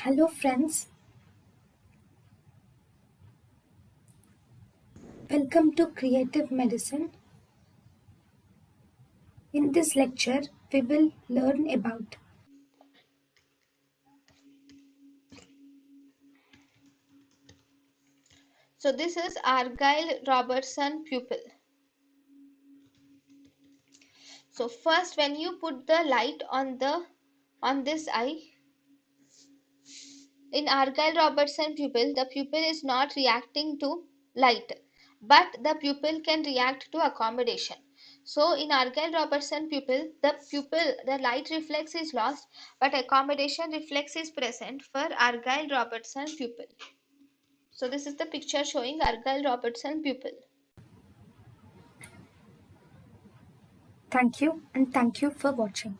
Hello friends, welcome to Creative Medicine. In this lecture, we will learn about So this is Argyll Robertson pupil. So first when you put the light on this eye, in Argyll Robertson pupil, the pupil is not reacting to light, but the pupil can react to accommodation. So in Argyll Robertson pupil, the light reflex is lost, but accommodation reflex is present for Argyll Robertson pupil. So this is the picture showing Argyll Robertson pupil. thank you and thank you for watching.